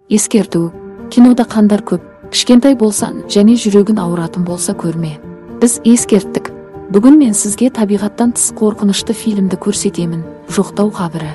Ескерту: кинода қандар көп, кішкентай болсан және жүрегін ауыратын болса көрме. Біз ескерттік. Бүгін мен сізге табиғаттан тыс қорқынышты фильмді көрсетемін. Жоқтау қабірі.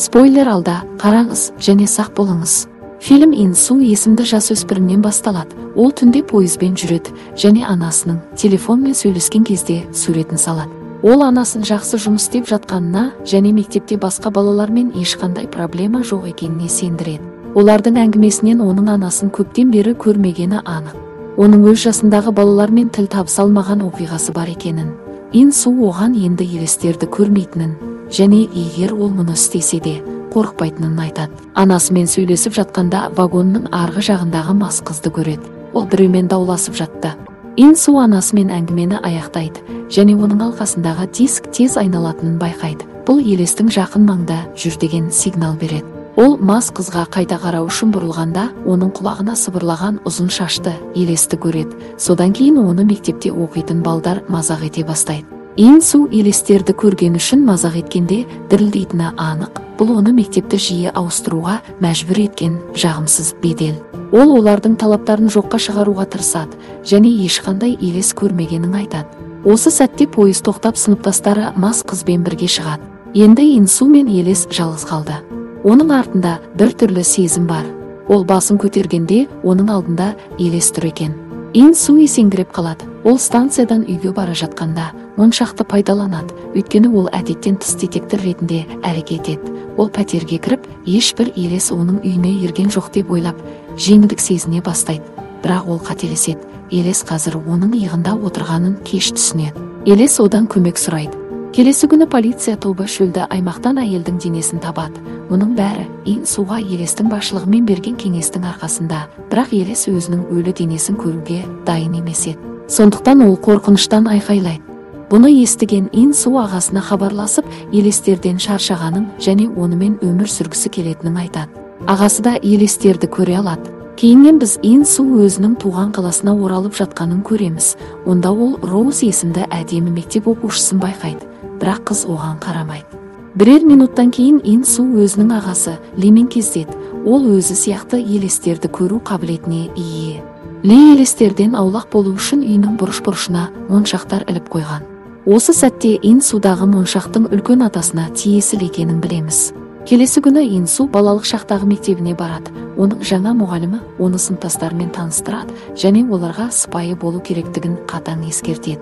Спойлер алда, қараңыз және сақ болыңыз. Фильм Инсу есімді жасөспірімнен басталады. Ол түнде пойызбен жүреді және анасының телефонмен сөйлескен кезде суретін салады. Ол анасын жақсы жұмыс істеп жатқанына және мектепте басқа балалармен ешқандай проблема жоқ екеніне сендіреді. Олардың әңгімесінен оның анасын көптен бері көрмегені анық. Оның өз жасындағы балалармен тіл табыса алмаған оқиғасы бар екенін. Инсу оған енді елестерді көрмейтінін және егер ол мұны істесе де қорықпайтынын айтады. Анасымен сөйлесіп жатқанда вагонның арғы жағындағы мас қызды көреді. Ол біреумен дауласып жатты. Инсу анасымен әңгімені аяқтайды және оның алқасындағы диск тез айналатынын байқайды. Бұл елестің жақын маңда жүр деген сигнал береді. Ол мас қызға қайта қарау үшін бұрылғанда, оның құлағына сыбырлаған ұзын шашты елесті көреді. Содан кейін оны мектепте оқитын балдар мазақ ете бастайды. Инсу елестерді көрген үшін мазақ еткенде дірілдейтіні анық. Бұл оны мектепті жиі ауыстыруға мәжбүр еткен жағымсыз бедел. Ол олардың талаптарын жоққа шығаруға тырысады және ешқандай елес көрмегенін айтады. Осы сәтте пойыз тоқтап сыныптастары мас қызбен бірге шығады. Енді Инсу мен елес жалғыз қалды. Оның артында бір түрлі сезім бар. Ол басын көтергенде оның алдында елес тұр екен. Инсу есеңгіреп қалады. Ол станциядан үйге бара жатқанда моншақты пайдаланады, өйткені ол әдеттен тыс детектор ретінде әрекет етеді. Ол пәтерге кіріп, ешбір елес оның үйіне ерген жоқ деп ойлап, жеңілдік сезіне бастайды. Бірақ ол қателеседі. Елес қазір оның иығында отырғанын кеш түсінеді. Елес одан көмек сұрайды. Келесі күні полиция тобы шөлді аймақтан әйелдің денесін табады. Мұның бәрі Инсуға елестің басшылығымен берген кеңестің арқасында, бірақ елес өзінің өлі денесін көруге дайын емес еді. Сондықтан ол қорқыныштан айқайлайды. Бұны естіген Инсу ағасына хабарласып, елестерден шаршағанын және онымен өмір сүргісі келетінін айтады. Ағасы да елестерді көре алады. Кейіннен біз Инсу өзінің туған қаласына оралып жатқанын көреміз. Онда ол Роуз есімді әдемі мектеп оқушысын байқайды, бірақ қыз оған қарамайды. Бірер минуттан кейін Инсу өзінің ағасы Лимен кездеседі. Ол өзі сияқты елестерді көру қабілетіне ие. Ли елестерден аулақ болу үшін үйінің бұрыш-бұрышына моншақтар іліп қойған. Осы сәтте Инсудағы моншақтың үлкен атасына тиесілі екенін білеміз. Келесі күні Инсу балалық шақтағы мектебіне барады. Оның жаңа мұғалімі оны сыныптастарымен таныстырады және оларға сыпайы болу керектігін қатаң ескертеді.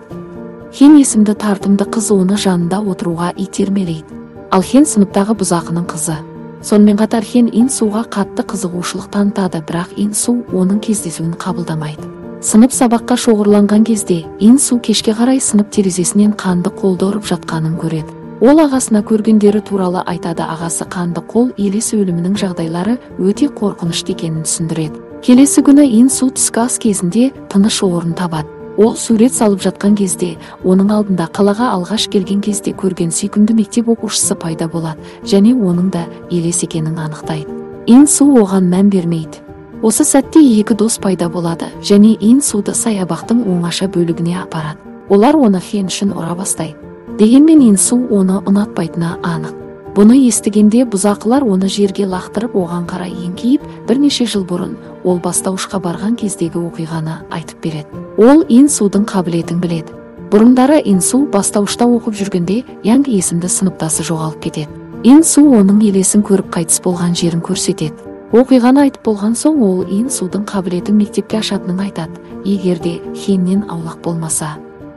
Хен есімді тартымды қыз оны жанында отыруға итермелейді. Ал Хен сыныптағы бұзақының қызы. Сонымен қатар Хен Инсуға қатты қызығушылық танытады, бірақ Инсу оның кездесуін қабылдамайды. Сынып сабаққа шоғырланған кезде Инсу кешке қарай сынып терезесінен қанды қолды ұрып жатқанын көреді. Ол ағасына көргендері туралы айтады. Ағасы қанды қол елес өлімінің жағдайлары өте қорқынышты екенін түсіндіреді. Келесі күні Инсу түскі ас кезінде тыныш орын табады. Ол сурет салып жатқан кезде, оның алдында қалаға алғаш келген кезде көрген сүйкімді мектеп оқушысы пайда болады және оның да елес екенін анықтайды. Инсу оған мән бермейді. Осы сәтте екі дос пайда болады және Инсуды саябақтың оңаша бөлігіне апарады. Олар оны Хен үшін ұра бастайды. Дегенмен Инсу оны ұнатпайтыны анық. Бұны естігенде бұзақылар оны жерге лақтырып оған қарай еңкейіп, бірнеше жыл бұрын ол бастауышқа барған кездегі оқиғаны айтып береді. Ол Инсудың қабілетін біледі. Бұрындары Инсу бастауышта оқып жүргенде Янг есімді сыныптасы жоғалып кетеді. Инсу оның елесін көріп қайтыс болған жерін көрсетеді. Оқиғаны айтып болған соң ол Инсудың қабілетін мектепке ашатынын айтады, егерде Хеннен аулақ болмаса.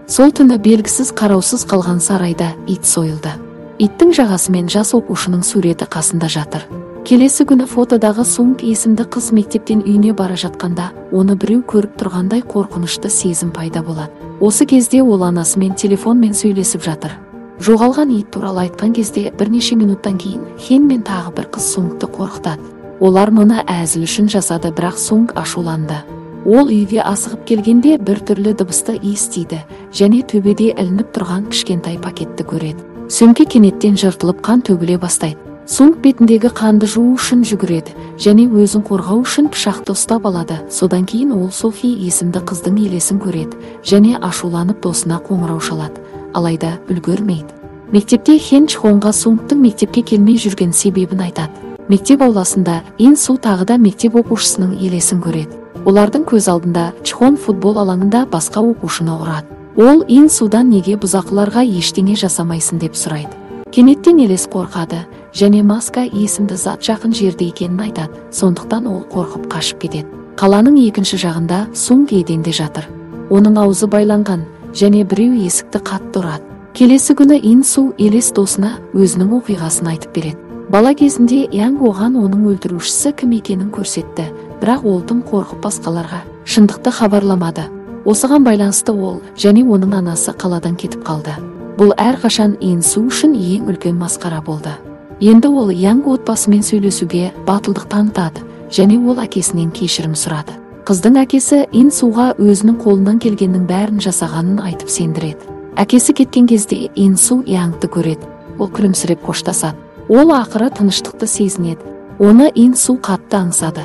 Сол түні белгісіз қараусыз қалған сарайда ит сойылды. Иттің жағасымен жас оқушының суреті қасында жатыр. Келесі күні фотодағы Сунг есімді қыз мектептен үйіне бара жатқанда, оны біреу көріп тұрғандай қорқынышты сезім пайда болады. Осы кезде ол анасымен телефонмен сөйлесіп жатыр. Жоғалған ит туралы айтқан кезде бірнеше минуттан кейін Хен мен тағы бір қыз Сунгты қорқытады. Олар мұны әзіл үшін жасады, бірақ Сунг ашуланды. Ол үйге асығып келгенде бір түрлі дыбысты естиді және төбеде ілініп тұрған кішкентай пакетті көреді. Сөмке кенеттен жыртылып қан төгіле бастайды. Сунг бетіндегі қанды жуу үшін жүгіреді және өзін қорғау үшін пышақты ұстап алады. Содан кейін ол Софи есімді қыздың елесін көреді және ашуланып досына қоңырау шалады, алайда үлгермейді. Мектепте Хен Чхонға Сунгтың мектепке келмей жүрген себебін айтады. Мектеп ауласында Ин Су тағы да мектеп оқушысының елесін көреді. Олардың көз алдында Чхон футбол алаңында басқа оқушыны ұрады. Ол Ин Судан неге бұзақыларға ештеңе жасамайсың деп сұрайды. Кенеттен елес қорқады және Маска есімді зат жақын жерде екенін айтады. Сондықтан ол қорқып қашып кетеді. Қаланың екінші жағында Сунг еденде жатыр. Оның аузы байланған және біреу есікті қатты ұрады. Келесі күні Ин Су елес досына өзінің оқиғасын айтып береді. Бала кезінде Янг оған оның өлтірушісі кім екенін көрсетті, бірақ ол тым қорқып басқаларға шындықты хабарламады. Осыған байланысты ол және оның анасы қаладан кетіп қалды. Бұл әрқашан Ин Су үшін ең үлкен масқара болды. Енді ол Янг отбасымен сөйлесуге батылдық танытады және ол әкесінен кешірім сұрады. Қыздың әкесі Ин Суға өзінің қолынан келгеннің бәрін жасағанын айтып сендіреді. Әкесі кеткен кезде Ин Су Янгты көреді. Ол күлімсіреп қоштасады. Ол ақыры тыныштықты сезінеді. Оны Ин Су қатты аңсады.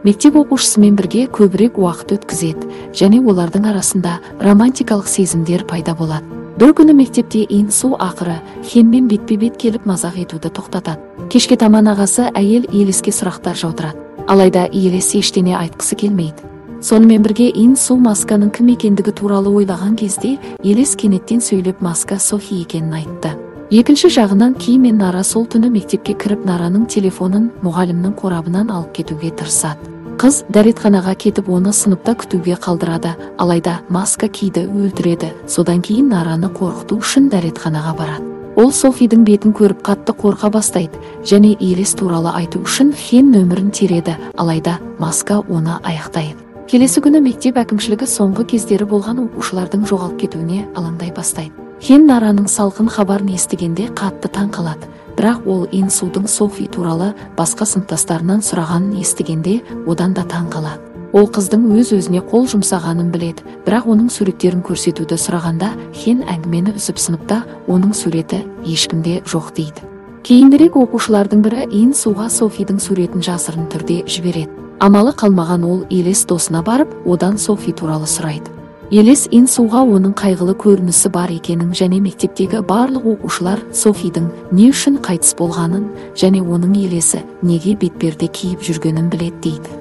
Мектеп оқушысымен бірге көбірек уақыт өткізеді және олардың арасында романтикалық сезімдер пайда болады. Бір күні мектепте Ин Су ақыры Хенмен бетпе-бет келіп мазақ етуді тоқтатады. Кешке таман ағасы әйел Елеске сұрақтар жаудырады. Алайда Елес ештеңе айтқысы келмейді. Сонымен бірге Ин Су Масканың кім екендігі туралы ойлаған кезде Елес кенеттен сөйлеп Маска Софи екенін айтты. Екінші жағынан Ки мен Нара сол түні мектепке кіріп Нараның телефонын мұғалімнің қорабынан алып кетуге тырысады. Қыз дәретханаға кетіп оны сыныпта күтуге қалдырады, алайда Маска Киді өлтіреді. Содан кейін Нараны қорқыту үшін дәретханаға барады. Ол Софидің бетін көріп қатты қорқа бастайды және Елес туралы айту үшін Хен нөмірін тереді, алайда Маска оны аяқтайды. Келесі күні мектеп әкімшілігі соңғы кездері болған оқушылардың жоғалып кетуіне алаңдай бастайды. Хен Нараның салқын хабарын естігенде қатты таң қалады, бірақ ол Ин Судың Софи туралы басқа сыныптастарынан сұрағанын естігенде одан да таң қалады. Ол қыздың өз-өзіне қол жұмсағанын біледі, бірақ оның суреттерін көрсетуді сұрағанда Хен әңгімені үзіп сыныпта оның суреті ешкімде жоқ дейді. Кейінірек оқушылардың бірі Ин Суға Софидің суретін жасырын түрде жібереді. Амалы қалмаған ол Елес досына барып, одан Софи туралы сұрайды. Елес Ин Суға оның қайғылы көрінісі бар екенін және мектептегі барлық оқушылар Софидің не үшін қайтыс болғанын және оның елесі неге бетперде киіп жүргенін біледі дейді.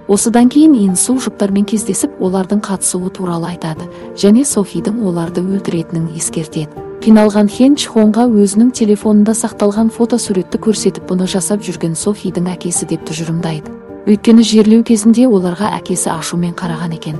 Осыдан кейін Ин Су жұптармен кездесіп, олардың қатысуы туралы айтады және Софидің оларды өлтіретінін ескертеді. Қиналған Хен Чхонға өзінің телефонында сақталған фотосуретті көрсетіп, бұны жасап жүрген Софидің әкесі деп тұжырымдайды. Өйткені жерлеу кезінде оларға әкесі ашумен қараған екен.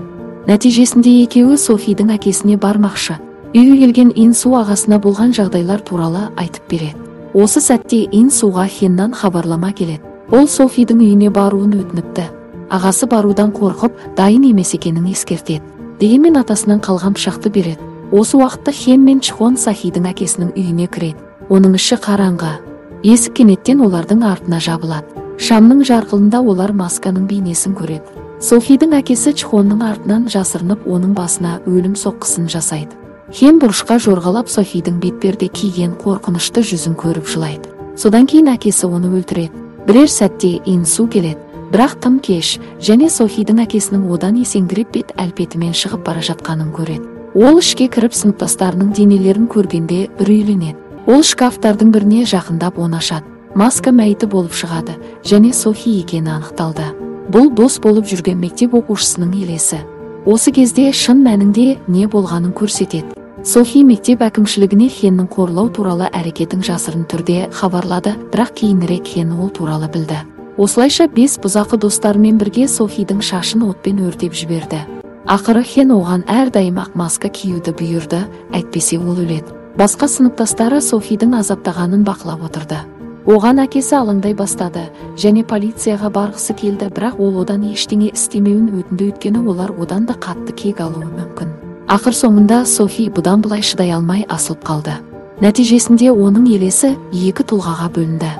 Нәтижесінде екеуі Софидің әкесіне бармақшы. Үйге келген Ин Су ағасына болған жағдайлар туралы айтып береді. Осы сәтте Ин Суға Хеннан хабарлама келеді. Ол Софидің үйіне баруын өтініпті. Ағасы барудан қорқып, дайын емес екенін ескертеді. Дегенмен атасынан қалған пышақты береді. Осы уақытта Хен мен Чхон Сахидің әкесінің үйіне кіреді. Оның іші қараңғы. Есік кенеттен олардың артына жабылады. Шамның жарқылында олар Масканың бейнесін көреді. Софидің әкесі Чхонның артынан жасырынып, оның басына өлім соққысын жасайды. Хен бұрышқа жорғалап Софидің бетперде киген қорқынышты жүзін көріп жылайды. Содан кейін әкесі оны өлтіреді. Бірер сәтте Ин Су келеді, бірақ тым кеш және Софидің әкесінің одан есеңгіреп бет әлпетімен шығып бара жатқанын көреді. Ол ішке кіріп сыныптастарының денелерін көргенде үрейленеді. Ол шкафтардың біріне жақындап оны ашады. Маска мәйіті болып шығады және Софи екені анықталды. Бұл дос болып жүрген мектеп оқушысының елесі. Осы кезде шын мәнінде не болғанын көрсетеді. Софи мектеп әкімшілігіне Хеннің қорлау туралы әрекетін жасырын түрде хабарлады, бірақ кейінірек Хен ол туралы білді. Осылайша 5 бұзақы достарымен бірге Софидің шашын отпен өртеп жіберді. Ақыры Хен оған әрдайым ақ маска киюді бұйырды, әйтпесе ол өледі. Басқа сыныптастары Софидің азаптағанын бақылап отырды. Оған әкесі алаңдай бастады және полицияға барғысы келді, бірақ ол одан ештеңе істемеуін өтінді, өйткені олар одан да қатты кек алуы мүмкін. Ақыр соңында Софи бұдан былай шыдай алмай асылып қалды. Нәтижесінде оның елесі 2 тұлғаға бөлінді.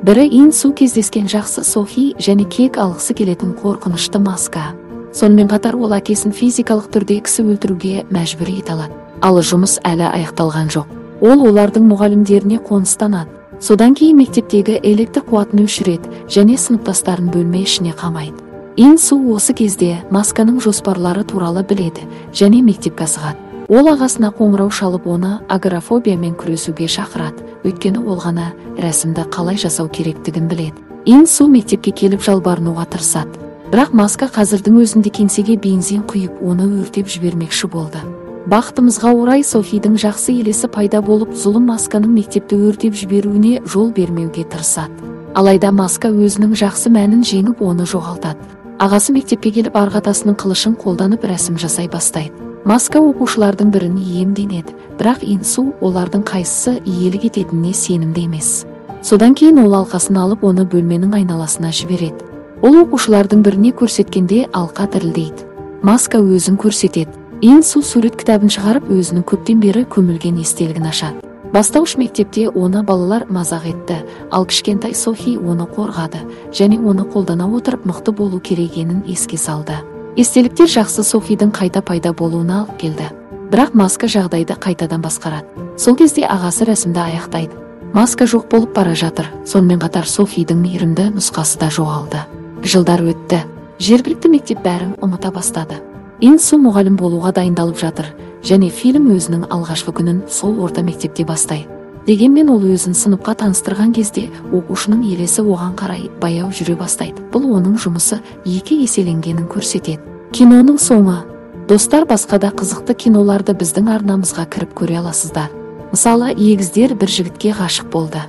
Бірі Ин Су кездескен жақсы Софи және кек алғысы келетін қорқынышты Маска. Сонымен қатар ол әкесін физикалық түрде кісі өлтіруге мәжбүр ете алады. Ал жұмыс әлі аяқталған жоқ. Ол олардың мұғалімдеріне қоныстанады. Содан кейін мектептегі электр қуатын өшіреді және сыныптастарын бөлме ішіне қамайды. Ин Су осы кезде Масканың жоспарлары туралы біледі және мектепке асығады. Ол ағасына қоңырау шалып, оны агорафобиямен күресуге шақырады, өйткені ол ғана рәсімді қалай жасау керектігін біледі. Ин Су мектепке келіп жалбарынуға тырысады. Бірақ Маска қазірдің өзінде кеңсеге бензин құйып, оны өртеп жібермекші болды. Бақытымызға орай Софидің жақсы елесі пайда болып, зұлым Масканың мектепті өртеп жіберуіне жол бермеуге тырысады. Алайда Маска өзінің жақсы мәнін жеңіп, оны жоғалтады. Ағасы мектепке келіп, арғатасының қылышын қолданып рәсім жасай бастайды. Маска оқушылардың бірін иемденеді, бірақ Ин Су олардың қайсысы иелік ететініне сенімді емес. Содан кейін ол алқасын алып, оны бөлменің айналасына жібереді. Ол оқушылардың біріне көрсеткенде алқа дірілдейді. Маска өзін көрсетеді. Ин Су сурет кітабын шығарып, өзінің көптен бері көмілген естелігін ашады. Бастауыш мектепте оны балалар мазақ етті, ал кішкентай Софи оны қорғады және оны қолдана отырып мықты болу керегенін еске салды. Естеліктер жақсы Софидің қайта пайда болуына алып келді. Бірақ Маска жағдайды қайтадан басқарады. Сол кезде ағасы рәсімді аяқтайды. Маска жоқ болып бара жатыр. Сонымен қатар Софидің мейірімді нұсқасы да жоғалды. Жылдар өтті. Жергілікті мектеп бәрін ұмыта бастады. Ин Су мұғалім болуға дайындалып жатыр және фильм өзінің алғашқы күнін сол орта мектепте бастайды. Дегенмен ол өзін сыныпқа таныстырған кезде оқушының елесі оған қарай баяу жүре бастайды. Бұл оның жұмысы екі еселенгенін көрсетеді. Киноның соңы. Достар, басқа да қызықты киноларды біздің арнамызға кіріп көре аласыздар. Мысалы, егіздер бір жігітке ғашық болды.